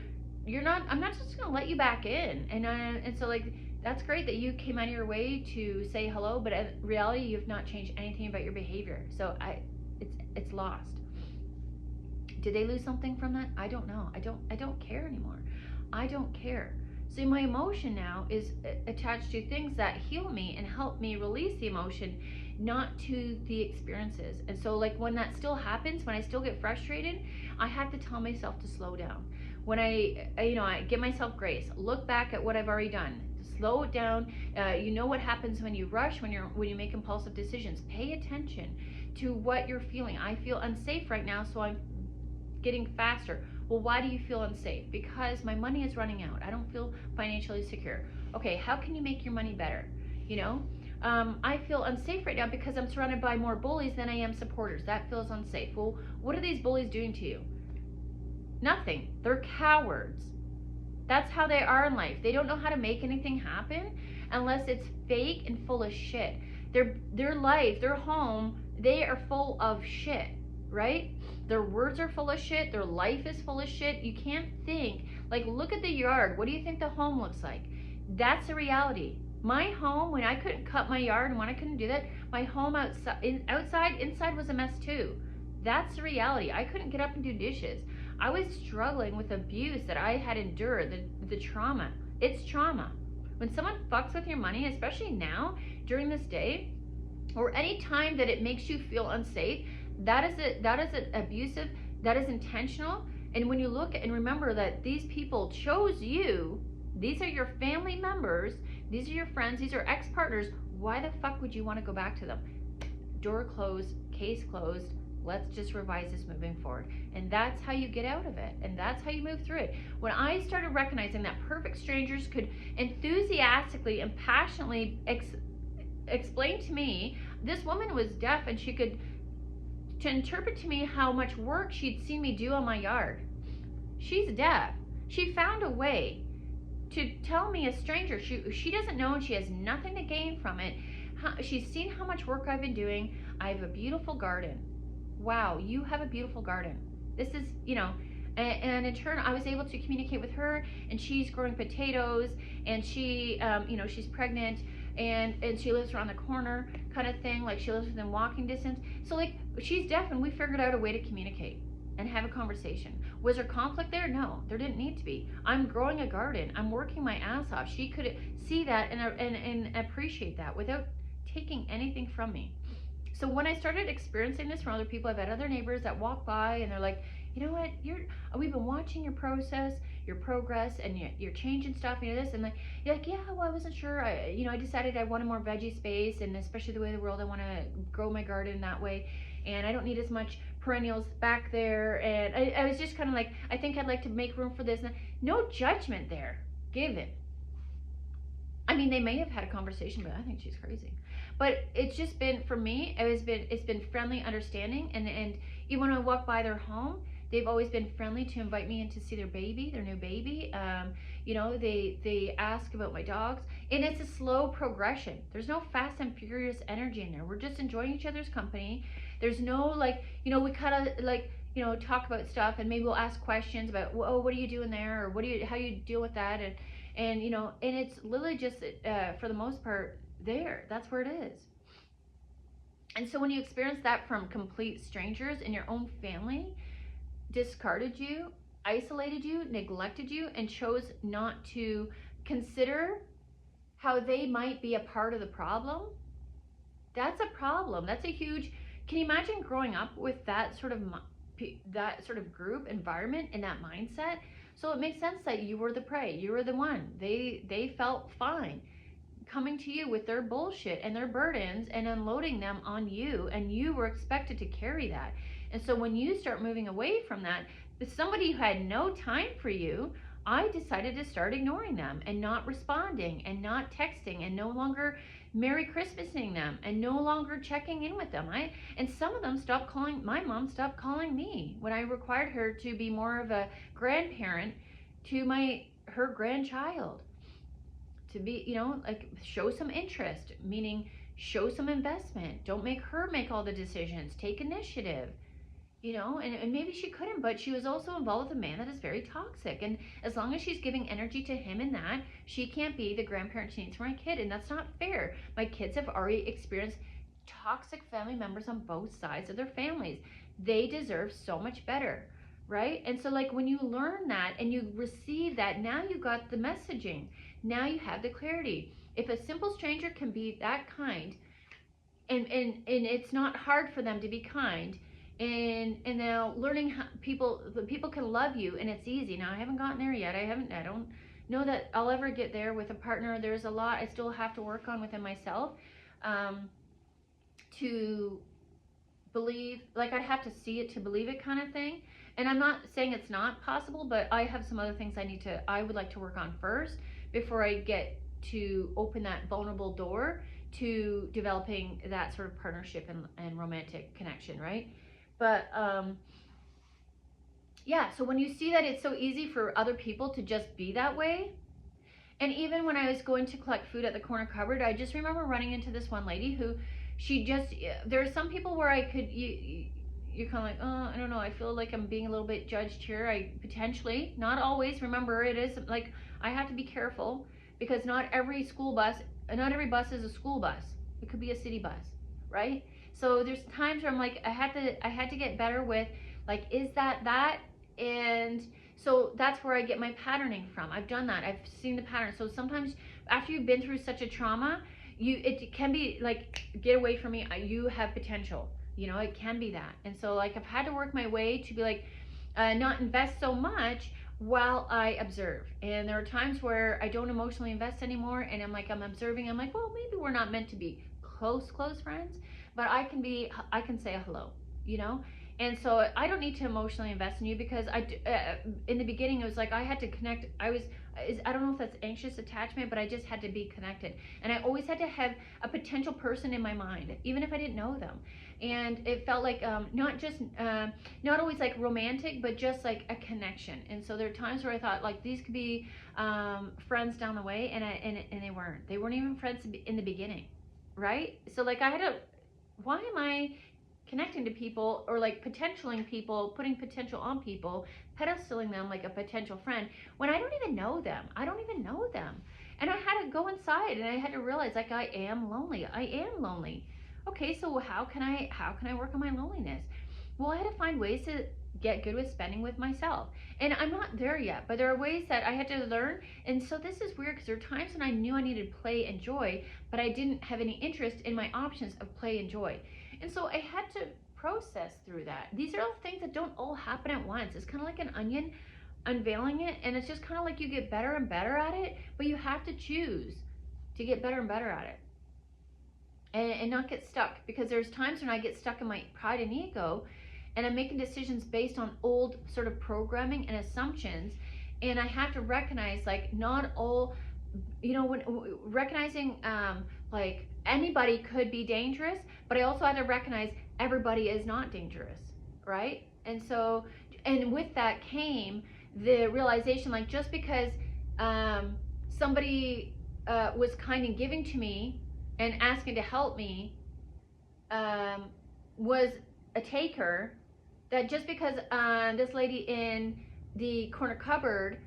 I'm not just going to let you back in. And so like, that's great that you came out of your way to say hello, but in reality, you've not changed anything about your behavior. So it's lost. Did they lose something from that? I don't know. I don't care anymore. I don't care. So my emotion now is attached to things that heal me and help me release the emotion, not to the experiences. And so like, when that still happens, when I still get frustrated, I have to tell myself to slow down. When I give myself grace, look back at what I've already done, slow it down. You know what happens when you rush, when you make impulsive decisions. Pay attention to what you're feeling. I feel unsafe right now, so I'm getting faster. Well, why do you feel unsafe? Because my money is running out. I don't feel financially secure. Okay, how can you make your money better? I feel unsafe right now because I'm surrounded by more bullies than I am supporters. That feels unsafe. Well, what are these bullies doing to you? Nothing. They're cowards. That's how they are in life. They don't know how to make anything happen unless it's fake and full of shit. Their life, their home, they are full of shit, right? Their words are full of shit. Their life is full of shit. You can't think. Like, look at the yard. What do you think the home looks like? That's the reality. My home, when I couldn't cut my yard and when I couldn't do that, my home inside was a mess too. That's the reality. I couldn't get up and do dishes. I was struggling with abuse that I had endured, the trauma. It's trauma. When someone fucks with your money, especially now, during this day, or any time that it makes you feel unsafe, that is abusive, that is intentional. And when you look and remember that these people chose you, these are your family members, these are your friends, these are ex-partners, why the fuck would you want to go back to them? Door closed, case closed. Let's just revise this moving forward. And that's how you get out of it. And that's how you move through it. When I started recognizing that perfect strangers could enthusiastically and passionately explain to me, this woman was deaf, and she could to interpret to me how much work she'd seen me do on my yard. She's deaf. She found a way to tell me, a stranger, she doesn't know and she has nothing to gain from it. She's seen how much work I've been doing. I have a beautiful garden. Wow, you have a beautiful garden. This is, and in turn, I was able to communicate with her, and she's growing potatoes, and she, she's pregnant, and she lives around the corner kind of thing, like she lives within walking distance. So like, she's deaf, and we figured out a way to communicate and have a conversation. Was there conflict there? No, there didn't need to be. I'm growing a garden. I'm working my ass off. She could see that and appreciate that without taking anything from me. So when I started experiencing this from other people, I've had other neighbors that walk by and they're like, you know what, we've been watching your process, your progress, and you're changing stuff, this, and like, you're like, yeah, well, I wasn't sure. I decided I wanted more veggie space, and especially the way of the world, I want to grow my garden that way, and I don't need as much perennials back there. And I was just kind of like, I think I'd like to make room for this. No judgment there given. I mean, they may have had a conversation, but I think she's crazy. But it's just been, for me, it's been friendly, understanding, and even when I walk by their home, they've always been friendly to invite me in to see their new baby. They ask about my dogs, and it's a slow progression. There's no fast and furious energy in there. We're just enjoying each other's company. There's no we kind of talk about stuff, and maybe we'll ask questions about, oh, what are you doing there, or how you deal with that, and it's literally just for the most part there. That's where it is. And so when you experience that from complete strangers in your own family, discarded you, isolated you, neglected you, and chose not to consider how they might be a part of the problem, that's a problem. That's a huge. Can you imagine growing up with that sort of group environment and that mindset? So it makes sense that you were the prey. You were the one. They felt fine coming to you with their bullshit and their burdens and unloading them on you, and you were expected to carry that. And so when you start moving away from that, somebody who had no time for you, I decided to start ignoring them and not responding and not texting and no longer Merry Christmasing them and no longer checking in with them. And some of them stopped calling. My mom stopped calling me when I required her to be more of a grandparent to her grandchild. To be, show some interest, meaning show some investment. Don't make her make all the decisions. Take initiative. And maybe she couldn't, but she was also involved with a man that is very toxic. And as long as she's giving energy to him in that, she can't be the grandparent she needs for my kid. And that's not fair. My kids have already experienced toxic family members on both sides of their families. They deserve so much better, right? And so when you learn that and you receive that, now you got the messaging. Now you have the clarity. If a simple stranger can be that kind, and it's not hard for them to be kind, and now learning how people can love you, and it's easy. Now I haven't gotten there yet. I don't know that I'll ever get there with a partner. There's a lot I still have to work on within myself, to believe, I'd have to see it to believe it, kind of thing. And I'm not saying it's not possible, but I have some other things I would like to work on first before I get to open that vulnerable door to developing that sort of partnership and romantic connection, right? But so when you see that it's so easy for other people to just be that way, and even when I was going to collect food at the corner cupboard, I just remember running into this one lady who, there are some people where I could, you're kind of like, oh, I don't know, I feel like I'm being a little bit judged here. I potentially, not always, remember, it is I have to be careful, because not every bus is a school bus. It could be a city bus, right? So there's times where I'm like, I had to get better with, is that? And so that's where I get my patterning from. I've done that. I've seen the pattern. So sometimes after you've been through such a trauma, it can be get away from me. You have potential. It can be that. And so I've had to work my way to be not invest so much while I observe. And there are times where I don't emotionally invest anymore, and I'm observing. I'm like, well, maybe we're not meant to be close friends, but I can say a hello, And so I don't need to emotionally invest in you, because in the beginning, it was I had to connect. I don't know if that's anxious attachment, but I just had to be connected. And I always had to have a potential person in my mind, even if I didn't know them. And it felt not always romantic, but just a connection. And so there are times where I thought these could be friends down the way, and they weren't. They weren't even friends in the beginning, right? So I had to, why am I connecting to people, or potentialing people, putting potential on people, pedestaling them like a potential friend, when I don't even know them? And I had to go inside, and I had to realize I am lonely. Okay, so how can I work on my loneliness? Well, I had to find ways to get good with spending with myself. And I'm not there yet, but there are ways that I had to learn. And so this is weird because there are times when I knew I needed play and joy, but I didn't have any interest in my options of play and joy. And so I had to process through that. These are all things that don't all happen at once. It's kind of like an onion, unveiling it, and it's just kind of like you get better and better at it, but you have to choose to get better and better at it. And not get stuck, because there's times when I get stuck in my pride and ego, and I'm making decisions based on old sort of programming and assumptions, and I have to recognize, like, not all, when recognizing like anybody could be dangerous, but I also have to recognize everybody is not dangerous, right? And so, and with that came the realization, like, just because somebody was kind and giving to me and asking to help me was a taker, that just because this lady in the corner cupboard,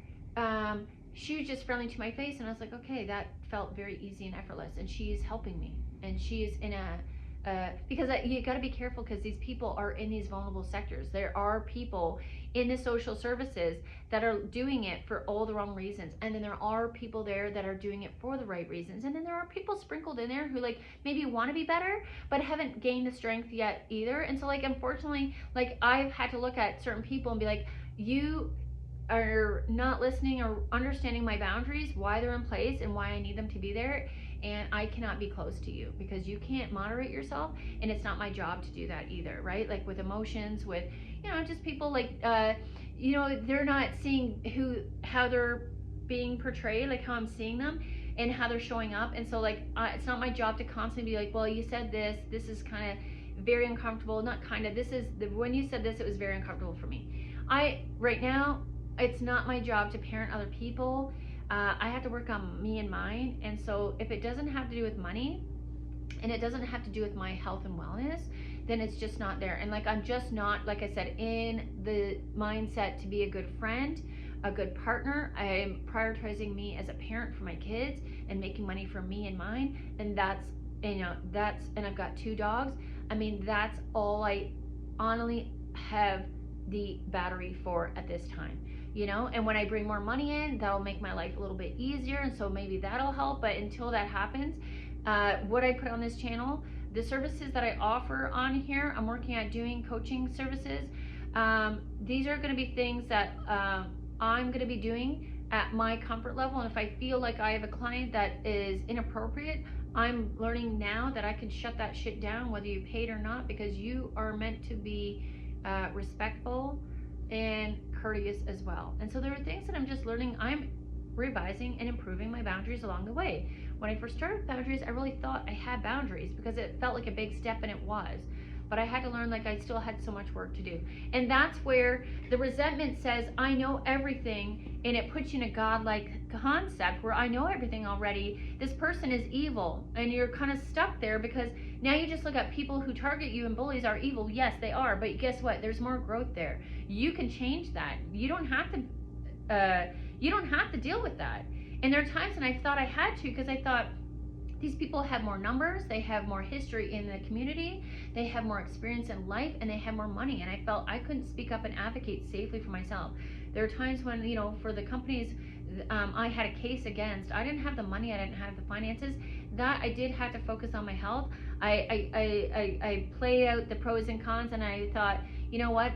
she was just friendly to my face, and I was like, okay, that felt very easy and effortless, and she is helping me, and she is in a because you got to be careful, because these people are in these vulnerable sectors. There are people in the social services that are doing it for all the wrong reasons, and then there are people there that are doing it for the right reasons, and then there are people sprinkled in there who, like, maybe want to be better but haven't gained the strength yet either. And so, like, unfortunately, like, I've had to look at certain people and be like, you are not listening or understanding my boundaries, why they're in place and why I need them to be there, and I cannot be close to you because you can't moderate yourself, and it's not my job to do that either, right? Like, with emotions, with, just people, like, they're not seeing how they're being portrayed, like how I'm seeing them and how they're showing up. And so, like, it's not my job to constantly be like, well, you said this is kind of very uncomfortable. Not kind of, when you said this, it was very uncomfortable for me. Right now, it's not my job to parent other people. I have to work on me and mine. And so if it doesn't have to do with money, and it doesn't have to do with my health and wellness, then it's just not there. And, like, I'm just not, like I said, in the mindset to be a good friend, a good partner. I'm prioritizing me as a parent for my kids and making money for me and mine. And and I've got 2 dogs. I mean, that's all I honestly have the battery for at this time. And when I bring more money in, that'll make my life a little bit easier, and so maybe that'll help. But until that happens, what I put on this channel, the services that I offer on here, I'm working at doing coaching services. These are going to be things that I'm going to be doing at my comfort level, and if I feel like I have a client that is inappropriate, I'm learning now that I can shut that shit down, whether you paid or not, because you are meant to be respectful and courteous as well. And so there are things that I'm just learning. I'm revising and improving my boundaries along the way. When I first started with boundaries, I really thought I had boundaries because it felt like a big step, and it was. But I had to learn, like, I still had so much work to do. And that's where the resentment says, I know everything, and it puts you in a godlike concept where I know everything already. This person is evil, and you're kind of stuck there because now you just look at people who target you and bullies are evil. Yes, they are, but guess what? There's more growth there. You can change that. You don't have to deal with that. And there are times when I thought I had to, because I thought, these people have more numbers, they have more history in the community, they have more experience in life, and they have more money. And I felt I couldn't speak up and advocate safely for myself. There are times when, for the companies I had a case against, I didn't have the money, I didn't have the finances, that I did have to focus on my health. I played out the pros and cons, and I thought, you know what,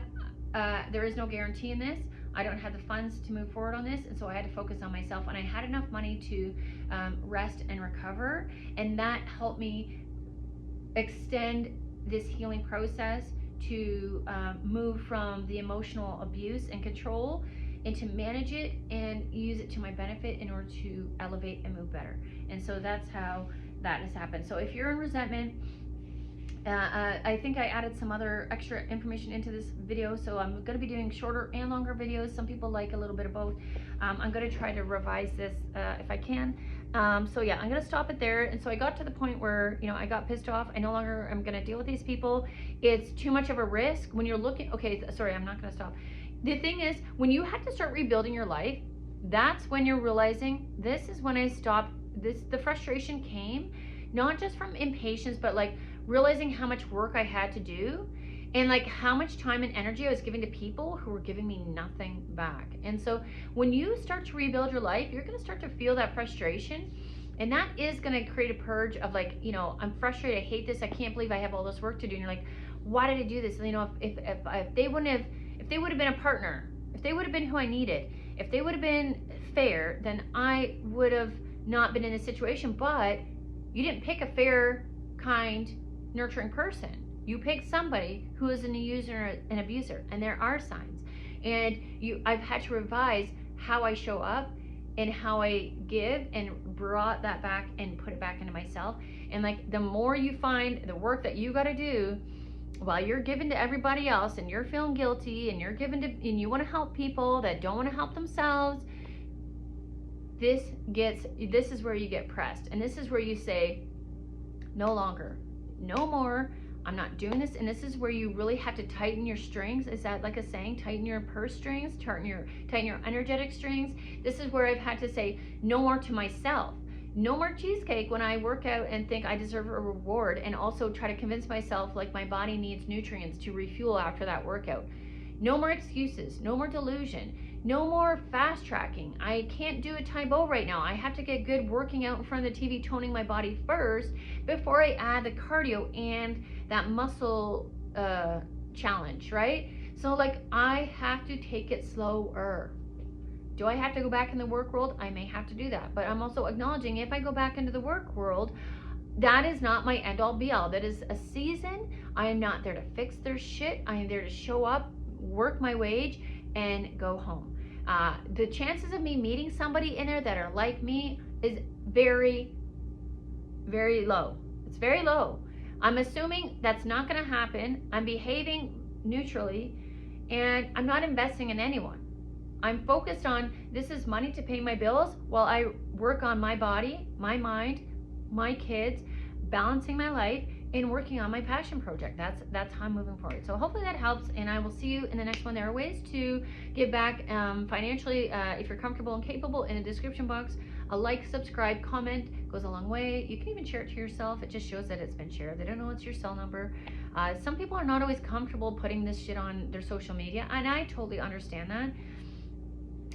there is no guarantee in this. I don't have the funds to move forward on this, and so I had to focus on myself, and I had enough money to rest and recover, and that helped me extend this healing process to move from the emotional abuse and control and to manage it and use it to my benefit in order to elevate and move better. And so that's how that has happened. So if you're in resentment, I think I added some other extra information into this video, so I'm going to be doing shorter and longer videos. Some people like a little bit of both. I'm going to try to revise this if I can. So yeah, I'm going to stop it there. And so I got to the point where, I got pissed off. I no longer am going to deal with these people. It's too much of a risk when you're looking. Okay, sorry, I'm not going to stop. The thing is, when you have to start rebuilding your life, that's when you're realizing, this is when I stopped. The frustration came not just from impatience, but like realizing how much work I had to do. and like how much time and energy I was giving to people who were giving me nothing back. And so when you start to rebuild your life, you're going to start to feel that frustration. And that is going to create a purge of like, you know, I'm frustrated. I hate this. I can't believe I have all this work to do. And you're like, why did I do this? And, you know, if they wouldn't have, if they would have been a partner, if they would have been who I needed, if they would have been fair, then I would have not been in this situation. But you didn't pick a fair, kind, nurturing person. You picked somebody who is an user, an abuser, and there are signs. And I've had to revise how I show up and how I give, and brought that back and put it back into myself. And like the more you find the work that you got to do while you're giving to everybody else, and you're feeling guilty, and you're giving to, and you want to help people that don't want to help themselves, this is where you get pressed, and this is where you say, no longer, no more. I'm not doing this. And this is where you really have to tighten your strings. Is that like a saying? Tighten your purse strings, tighten your energetic strings. This is where I've had to say no more to myself. No more cheesecake when I work out and think I deserve a reward, and also try to convince myself like my body needs nutrients to refuel after that workout. No more excuses, no more delusion, no more fast tracking. I can't do a Tae Bo right now. I have to get good working out in front of the TV, toning my body first before I add the cardio and that muscle challenge, right? So like I have to take it slower. Do I have to go back in the work world? I may have to do that, but I'm also acknowledging if I go back into the work world, that is not my end all be all. That is a season. I am not there to fix their shit. I am there to show up, work my wage, and go home. The chances of me meeting somebody in there that are like me is very, very low. It's very low. I'm assuming that's not going to happen. I'm behaving neutrally, and I'm not investing in anyone. I'm focused on, this is money to pay my bills while I work on my body, my mind, my kids, balancing my life, and working on my passion project. That's how I'm moving forward. So hopefully that helps, and I will see you in the next one. There are ways to give back financially if you're comfortable and capable in the description box. A like, subscribe, comment goes a long way. You can even share it to yourself. It just shows that it's been shared. They don't know it's your cell number. Some people are not always comfortable putting this shit on their social media, and I totally understand that.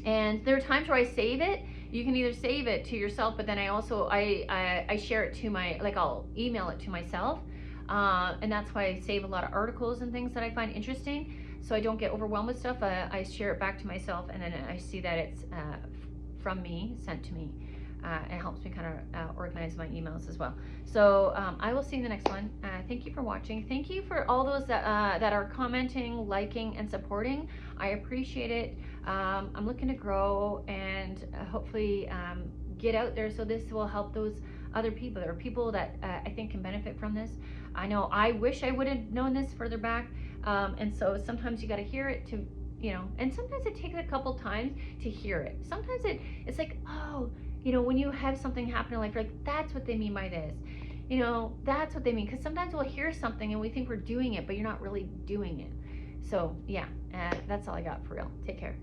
And there are times where I save it. You can either save it to yourself, but then I also I share it to my, like I'll email it to myself, and that's why I save a lot of articles and things that I find interesting, so I don't get overwhelmed with stuff. I share it back to myself, and then I see that it's from me, sent to me. It helps me kind of organize my emails as well. So I will see you in the next one. Thank you for watching. Thank you for all those that are commenting, liking, and supporting. I appreciate it. I'm looking to grow and hopefully get out there, so this will help those other people. There are people that I think can benefit from this. I know I wish I would have known this further back, and so sometimes you got to hear it to, you know, and sometimes it takes a couple times to hear it. Sometimes it's like, oh, you know, when you have something happen in life, you're like, that's what they mean by this. You know, that's what they mean. Because sometimes we'll hear something and we think we're doing it, but you're not really doing it. So, yeah, that's all I got for real. Take care.